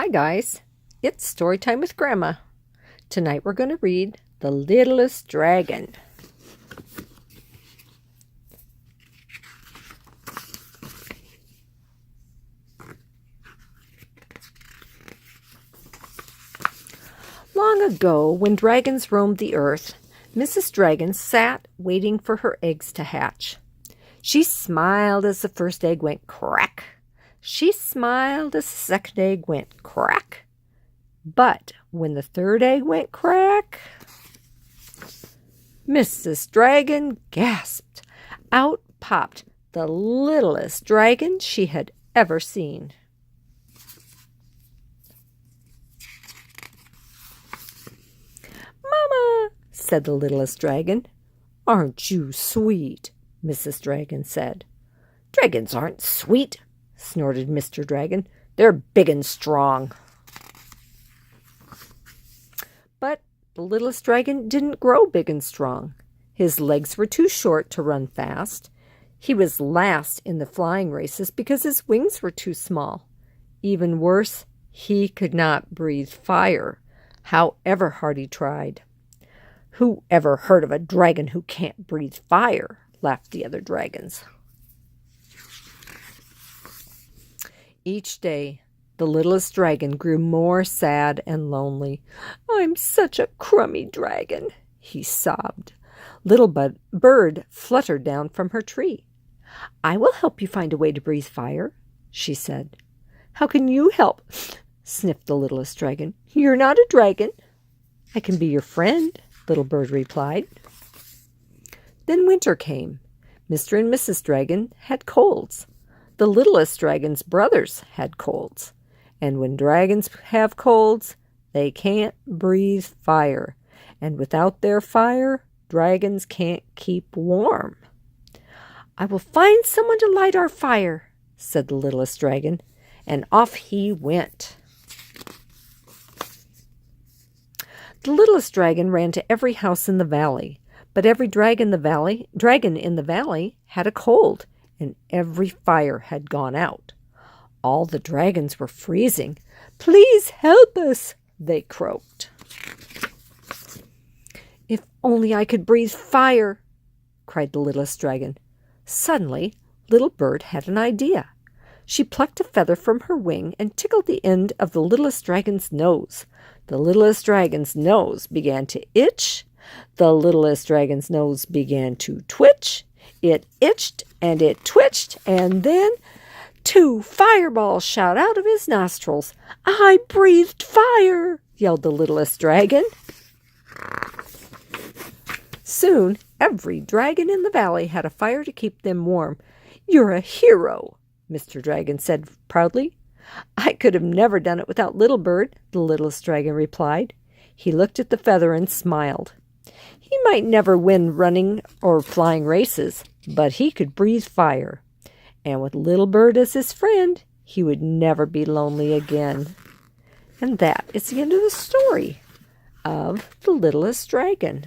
Hi guys, it's story time with Grandma. Tonight we're going to read The Littlest Dragon. Long ago, when dragons roamed the earth, Mrs. Dragon sat waiting for her eggs to hatch. She smiled as the first egg went crack. She smiled as the second egg went crack. But when the third egg went crack, Mrs. Dragon gasped. Out popped the littlest dragon she had ever seen. "Mama," said the littlest dragon. "Aren't you sweet?" Mrs. Dragon said. "Dragons aren't sweet," snorted Mr. Dragon. "They're big and strong." But the littlest dragon didn't grow big and strong. His legs were too short to run fast. He was last in the flying races because his wings were too small. Even worse, he could not breathe fire, however hard he tried. "Who ever heard of a dragon who can't breathe fire?" laughed the other dragons. Each day, the littlest dragon grew more sad and lonely. "I'm such a crummy dragon," he sobbed. Little bird fluttered down from her tree. "I will help you find a way to breathe fire," she said. "How can you help?" sniffed the littlest dragon. "You're not a dragon." "I can be your friend," little bird replied. Then winter came. Mr. and Mrs. Dragon had colds. The littlest dragon's brothers had colds. And when dragons have colds, they can't breathe fire. And without their fire, dragons can't keep warm. "I will find someone to light our fire," said the littlest dragon, and off he went. The littlest dragon ran to every house in the valley, but every dragon in the valley had a cold, and every fire had gone out. All the dragons were freezing. "Please help us," they croaked. "If only I could breathe fire," cried the littlest dragon. Suddenly, little bird had an idea. She plucked a feather from her wing and tickled the end of the littlest dragon's nose. The littlest dragon's nose began to itch. The littlest dragon's nose began to twitch. It itched and it twitched, and then 2 fireballs shot out of his nostrils. "I breathed fire!" yelled the littlest dragon. Soon, every dragon in the valley had a fire to keep them warm. "You're a hero," Mr. Dragon said proudly. "I could have never done it without Little Bird," the littlest dragon replied. He looked at the feather and smiled. He might never win running or flying races, but he could breathe fire. And with Little Bird as his friend, he would never be lonely again. And that is the end of the story of The Littlest Dragon.